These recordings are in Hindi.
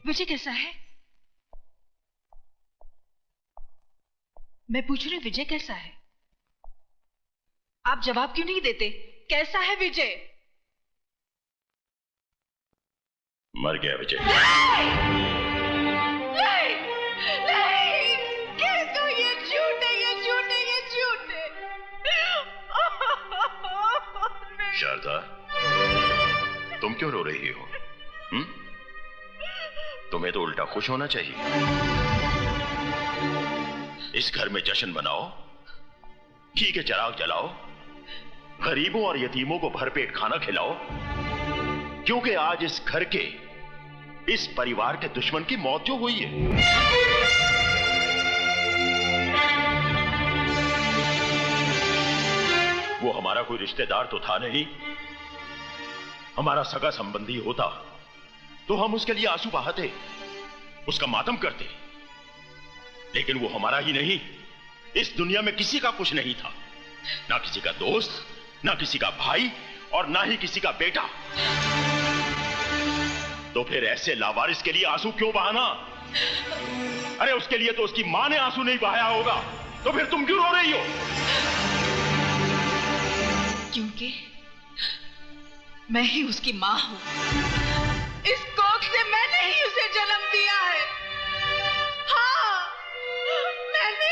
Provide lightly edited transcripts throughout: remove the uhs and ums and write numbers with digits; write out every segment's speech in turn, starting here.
विजय कैसा है? मैं पूछ रही हूँ विजय कैसा है? आप जवाब क्यों नहीं देते? कैसा है विजय? मर गया विजय। नहीं! नहीं! नहीं! तो ये झूठ है, ये झूठ है, ये झूठ है। शारदा, तुम क्यों रो रही हो? तुम्हें तो उल्टा खुश होना चाहिए। इस घर में जश्न मनाओ, घी के चिराग जलाओ, गरीबों और यतीमों को भरपेट खाना खिलाओ, क्योंकि आज इस घर के, इस परिवार के दुश्मन की मौत जो हुई है, वो हमारा कोई रिश्तेदार तो था नहीं। हमारा सगा संबंधी होता तो हम उसके लिए आंसू बहाते, उसका मातम करते, लेकिन वो हमारा ही नहीं, इस दुनिया में किसी का कुछ नहीं था। ना किसी का दोस्त, ना किसी का भाई, और ना ही किसी का बेटा। तो फिर ऐसे लावारिस के लिए आंसू क्यों बहाना? अरे उसके लिए तो उसकी मां ने आंसू नहीं बहाया होगा, तो फिर तुम क्यों रो रही हो? क्योंकि मैं ही उसकी मां हूं। इस कोख से मैंने ही उसे जन्म दिया है। हाँ, मैंने।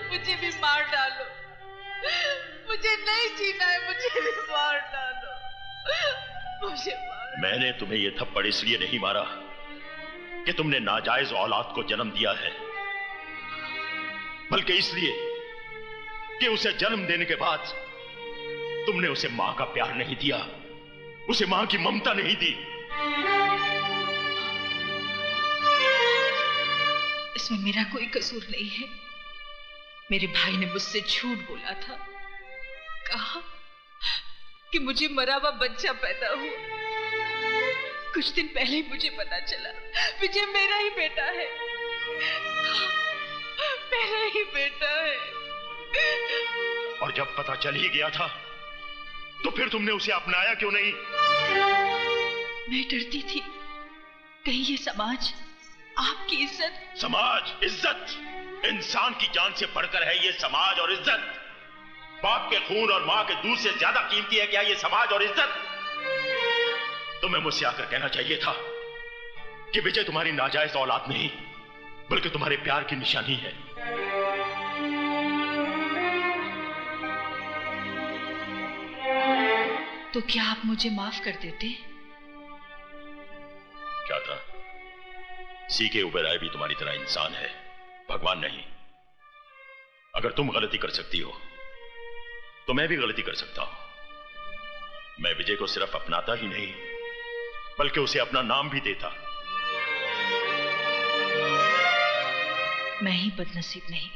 मुझे भी मार डालो, मुझे नहीं जीना है, मुझे भी मार डालो, मुझे मार। मैंने तुम्हें यह थप्पड़ इसलिए नहीं मारा कि तुमने नाजायज औलाद को जन्म दिया है, बल्कि इसलिए कि उसे जन्म देने के बाद तुमने उसे मां का प्यार नहीं दिया, उसे मां की ममता नहीं दी। इसमें मेरा कोई कसूर नहीं है। मेरे भाई ने मुझसे झूठ बोला था, कहा कि मुझे मरा हुआ बच्चा पैदा हुआ। कुछ दिन पहले ही मुझे पता चला विजय मेरा ही बेटा है, मेरा ही बेटा है। और जब पता चल ही गया था तो फिर तुमने उसे अपनाया क्यों नहीं? मैं डरती थी कहीं ये समाज आपकी इज्जत। समाज, इज्जत, इंसान की जान से बढ़कर है ये समाज और इज्जत। बाप के खून और मां के दूध से ज्यादा कीमती है क्या ये समाज और इज्जत? तुम्हें मुझसे आकर कहना चाहिए था कि विजय तुम्हारी नाजायज औलाद नहीं, बल्कि तुम्हारे प्यार की निशानी है। तो क्या आप मुझे माफ कर देते? क्या था? सीके उबेराय भी तुम्हारी तरह इंसान है, भगवान नहीं। अगर तुम गलती कर सकती हो तो मैं भी गलती कर सकता हूं। मैं विजय को सिर्फ अपनाता ही नहीं, बल्कि उसे अपना नाम भी देता। मैं ही बदनसीब नहीं,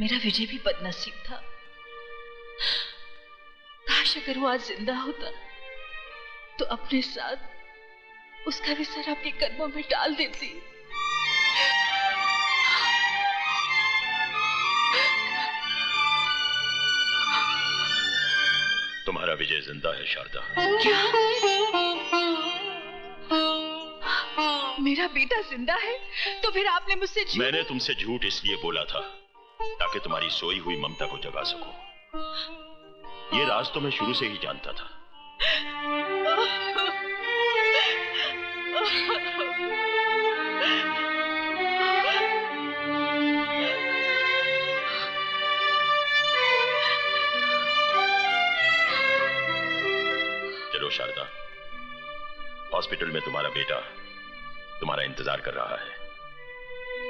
मेरा विजय भी बदनसीब था। काश अगर वो आज जिंदा होता तो अपने साथ उसका भी सर अपने कदमों में डाल देती। तुम्हारा विजय जिंदा है शारदा। क्या? मेरा बेटा जिंदा है? तो फिर आपने मुझसे झूठ? मैंने तुमसे झूठ इसलिए बोला था ताकि तुम्हारी सोई हुई ममता को जगा सकूं। ये राज तो मैं शुरू से ही जानता था। चलो शारदा, हॉस्पिटल में तुम्हारा बेटा तुम्हारा इंतजार कर रहा है।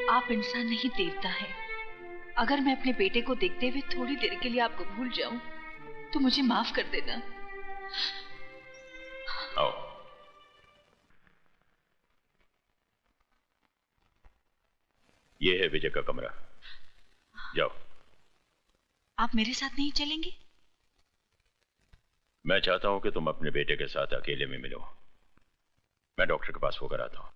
आप इंसान नहीं, देवता है। अगर मैं अपने बेटे को देखते हुए थोड़ी देर के लिए आपको भूल जाऊं तो मुझे माफ कर देना। आओ। ये है विजय का कमरा, जाओ। आप मेरे साथ नहीं चलेंगे? मैं चाहता हूं कि तुम अपने बेटे के साथ अकेले में मिलो। मैं डॉक्टर के पास होकर आता हूं।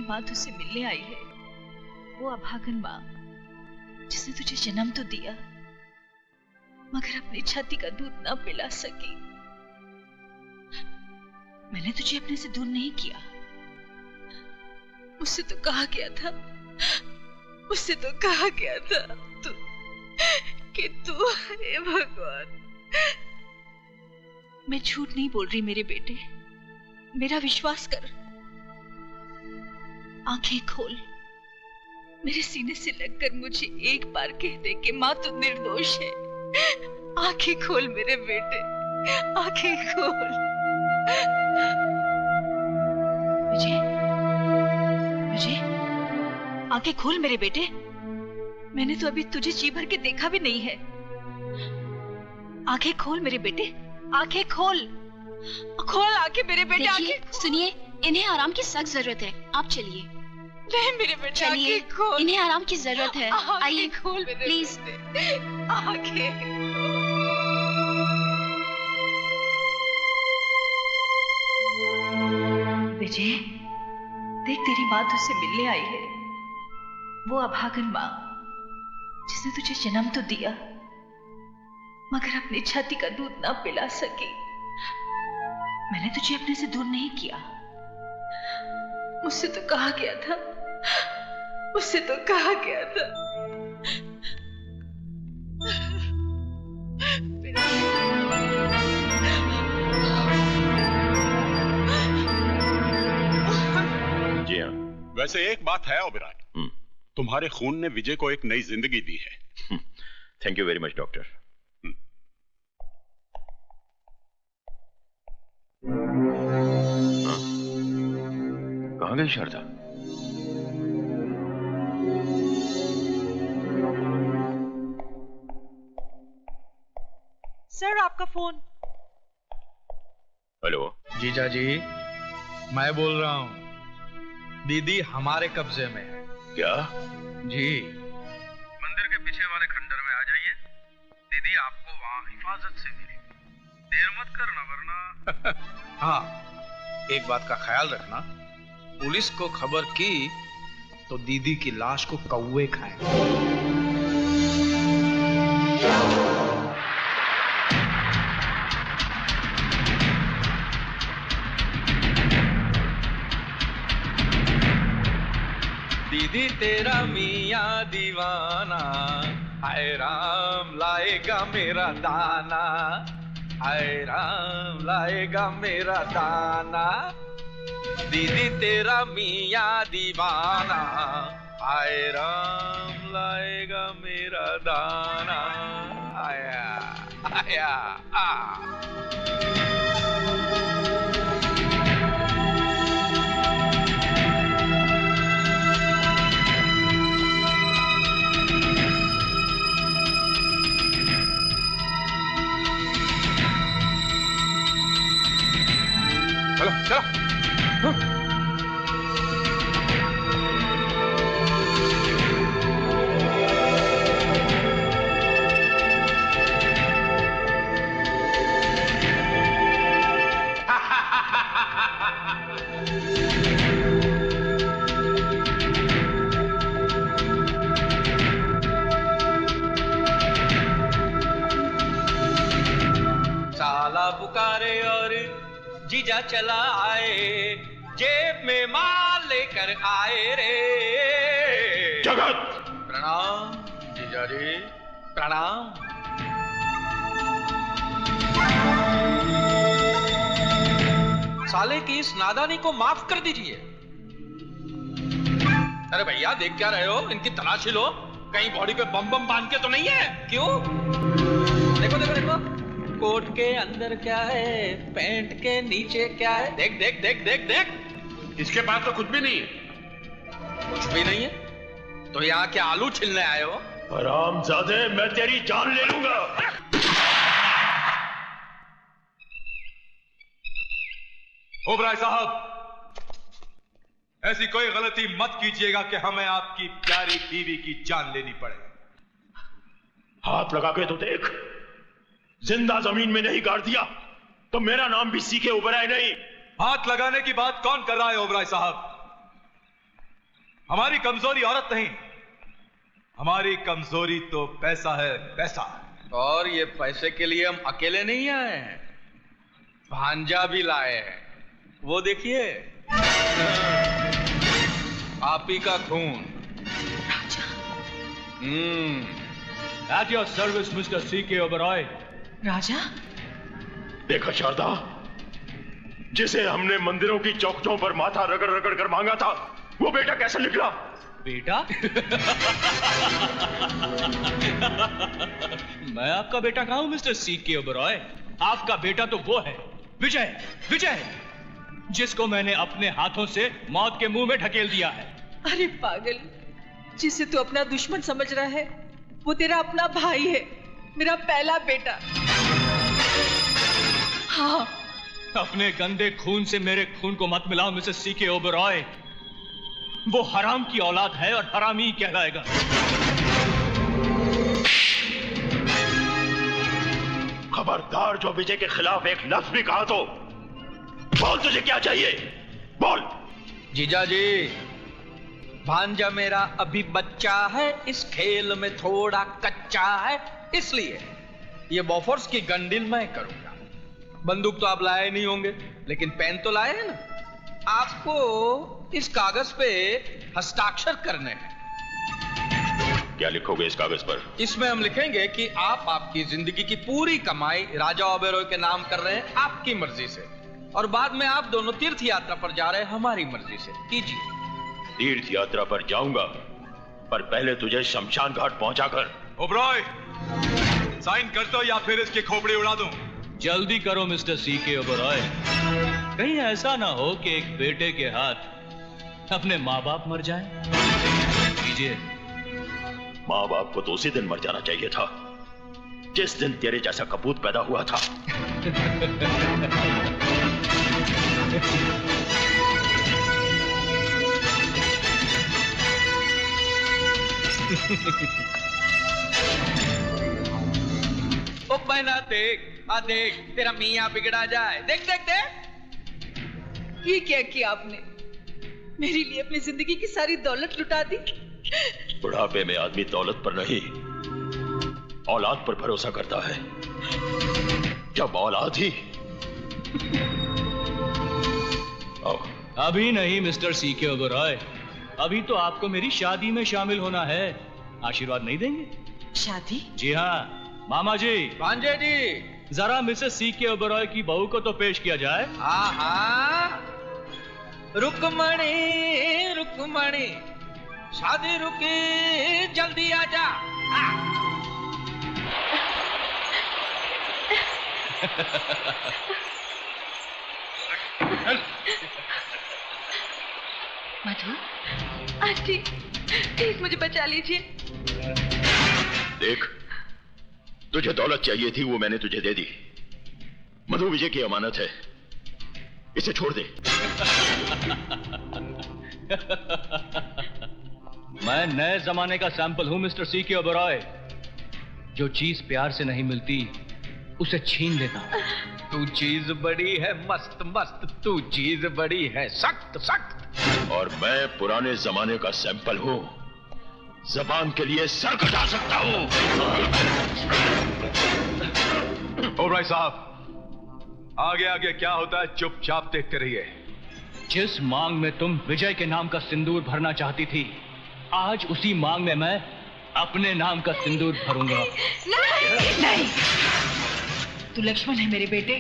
माँ तुझसे मिलने आई है, वो अभागन माँ जिसने तुझे जन्म तो दिया मगर अपनी छाती का दूध ना पिला सकी। मैंने तुझे अपने से दूर नहीं किया। मुझसे तो कहा गया था, मुझसे तो कहा गया था कि तू, हे भगवान। मैं झूठ नहीं बोल रही मेरे बेटे, मेरा विश्वास कर। आंखें खोल, मेरे सीने से लगकर मुझे एक बार कह दे कि माँ तू निर्दोष है। आंखें खोल मेरे बेटे, आंखें खोल। विजय, विजय, आंखें खोल मेरे बेटे। मैंने तो अभी तुझे जी भर के देखा भी नहीं है। आंखें खोल मेरे बेटे, आंखें खोल, खोल आंखें मेरे बेटे। आंखें सुनिए, इन्हें आराम की सख्त जरूरत है, आप चलिए। नहीं मेरे बेटे, चलिए, इन्हें आराम की जरूरत है। आइए खोल मेरे प्लीज। आंखें। विजय, देख तेरी माँ तुझसे मिलने आई है, वो अभागन माँ जिसने तुझे जन्म तो दिया मगर अपनी छाती का दूध ना पिला सकी। मैंने तुझे अपने से दूर नहीं किया। मुझसे तो कहा गया था, मुझसे तो कहा गया था। जी हाँ। वैसे एक बात है ओबेरॉय, तुम्हारे खून ने विजय को एक नई जिंदगी दी है। Thank you very much doctor. कहाँ गई शारदा? सर आपका फोन। हेलो जीजा जी, मैं बोल रहा हूँ। दीदी हमारे कब्जे में है। क्या? जी, मंदिर के पीछे वाले खंडर में आ जाइए, दीदी आपको वहाँ हिफाजत से मिलेगी। देर मत करना वरना। हाँ, एक बात का ख्याल रखना, पुलिस को खबर की तो दीदी की लाश को कौवे खाएंगे। दीदी तेरा मियाँ दीवाना, हाय राम लाएगा मेरा दाना, हाय राम लाएगा मेरा दाना। दीदी तेरा मियाँ दीवाना, हाय राम लाएगा मेरा दाना। आया आया आ। चलो चलो। साला पुकारे और जीजा चला आए, जेब में माल लेकर आए रे। जगत! प्रणाम जीजा जी, प्रणाम। साले की इस नादानी को माफ कर दीजिए। अरे भैया देख क्या रहे हो? इनकी तलाशी लो, कहीं बॉडी पे बम बम बांध के तो नहीं है? क्यों? देखो देखो देखो, कोट के अंदर क्या है, पैंट के नीचे क्या है? देख देख देख देख देख। इसके पास तो कुछ भी नहीं है। कुछ भी नहीं है? तो यहाँ क्या आलू छिलने आए हो? हरामजादे, मैं तेरी जान ले लूंगा। ओबराय साहब, ऐसी कोई गलती मत कीजिएगा कि हमें आपकी प्यारी बीवी की जान लेनी पड़े। हाथ लगा के तो देख, जिंदा जमीन में नहीं गाड़ दिया तो मेरा नाम भी सीके ओबराय नहीं। हाथ लगाने की बात कौन कर रहा है ओबराय साहब? हमारी कमजोरी औरत नहीं, हमारी कमजोरी तो पैसा है, पैसा। और ये पैसे के लिए हम अकेले नहीं आए हैं, भांजा भी लाए हैं। वो देखिए, आप ही का खून। At your service, Mr. C.K. Oberoi. राजा, देखा शारदा, जिसे हमने मंदिरों की चौखटों पर माथा रगड़ रगड़ कर मांगा था, वो बेटा कैसे निकला? बेटा? मैं आपका बेटा कहाँ हूं मिस्टर C.K. ओबराय? आपका बेटा तो वो है, विजय, विजय, जिसको मैंने अपने हाथों से मौत के मुंह में ढकेल दिया है। अरे पागल, जिसे तू अपना दुश्मन समझ रहा है, वो तेरा अपना भाई है, मेरा पहला बेटा। हाँ, अपने गंदे खून से मेरे खून को मत मिलाओ मिसेस C.K. ओबराय। वो हराम की औलाद है और हरामी कहलाएगा। खबरदार, जो विजय के खिलाफ एक लफ्ज भी कहा तो बोल, तुझे क्या चाहिए? बोल। जीजा जी, भांजा मेरा अभी बच्चा है, इस खेल में थोड़ा कच्चा है, इसलिए ये बॉफोर्स की गन डील मैं करूंगा। बंदूक तो आप लाए नहीं होंगे, लेकिन पेन तो लाए हैं ना। आपको इस कागज पे हस्ताक्षर करने हैं। क्या लिखोगे इस कागज पर? इसमें हम लिखेंगे कि आप आपकी जिंदगी की पूरी कमाई राजा ओबेरॉय के नाम कर रहे हैं, आपकी मर्जी से, और बाद में आप दोनों तीर्थ यात्रा पर जा रहे हैं हमारी मर्जी से। कीजिए। तीर्थ यात्रा पर जाऊंगा, पर पहले तुझे शमशान घाट पहुंचाकर। ओबराय, साइन कर दो या फिर इसकी खोपड़ी उड़ा दूं। जल्दी करो मिस्टर C.K. ओबराय, कहीं ऐसा ना हो कि एक बेटे के हाथ अपने माँ बाप मर जाएं। कीजिए। माँ बाप को तो उसी दिन मर जाना चाहिए था जिस दिन तेरे जैसा कपूत पैदा हुआ था। ओ बहना देख, आ देख, तेरा मियाँ बिगड़ा जाए। देख देख देख। ये क्या किया आपने? मेरे लिए अपनी जिंदगी की सारी दौलत लुटा दी। बुढ़ापे में आदमी दौलत पर नहीं, औलाद पर भरोसा करता है। जब औलाद ही। अभी नहीं मिस्टर C.K. ओबराय, अभी तो आपको मेरी शादी में शामिल होना है। आशीर्वाद नहीं देंगे? शादी? जी हाँ मामा जी। भांजे जी, जरा मिसेस C.K. ओबराय की बहू को तो पेश किया जाए। हाँ हाँ, रुकमणी रुकमणी, शादी रुकी, जल्दी आजा। मधु, आंटी, प्लीज मुझे बचा लीजिए। देख, तुझे दौलत चाहिए थी, वो मैंने तुझे दे दी। मधु विजय की अमानत है, इसे छोड़ दे। मैं नए जमाने का सैंपल हूं मिस्टर C.K. ओबराय। जो चीज प्यार से नहीं मिलती उसे छीन लेता हूं। तू चीज बड़ी है मस्त मस्त, तू चीज बड़ी है सख्त सख्त। और मैं पुराने जमाने का सैंपल हूं, जबान के लिए सर कटा सकता हूं। ओबराय साहब, आगे आगे क्या होता है चुपचाप देखते रहिए। जिस मांग में तुम विजय के नाम का सिंदूर भरना चाहती थी, आज उसी मांग में मैं अपने नाम का सिंदूर भरूंगा। नहीं, नहीं। तू लक्ष्मण है मेरे बेटे।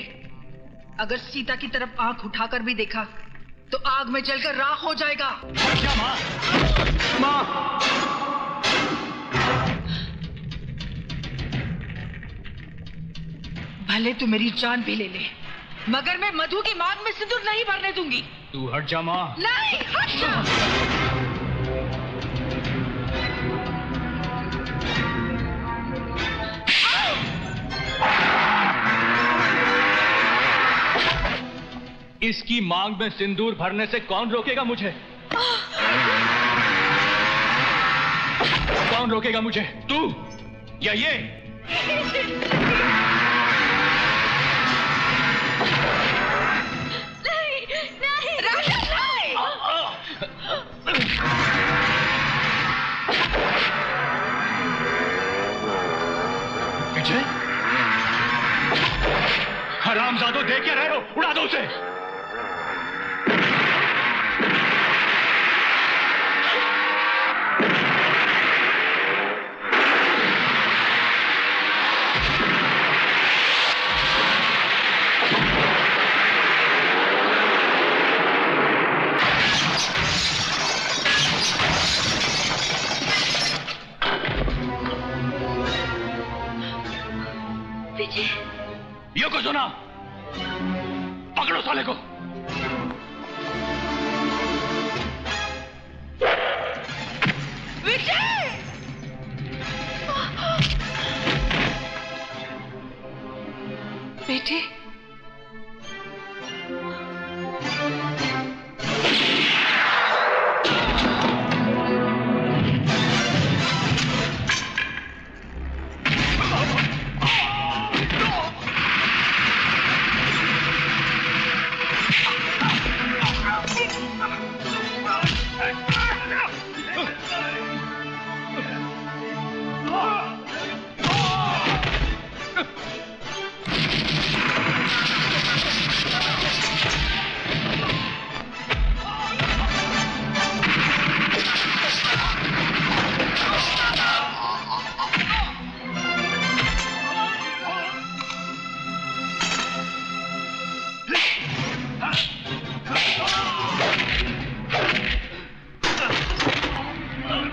अगर सीता की तरफ आंख उठाकर भी देखा तो आग में जलकर राख हो जाएगा। क्या माँ? माँ! भले तू मेरी जान भी ले ले, मगर मैं मधु की मांग में सिंदूर नहीं भरने दूंगी। तू हट जा माँ। नहीं, हट जा। इसकी मांग में सिंदूर भरने से कौन रोकेगा मुझे? कौन रोकेगा मुझे? तू या ये? नहीं, नहीं, राजा नहीं। विजय? हरामजादों, देख क्या रहे हो? उड़ा दो उसे। विजय, यो को सुना, पकड़ो साले को।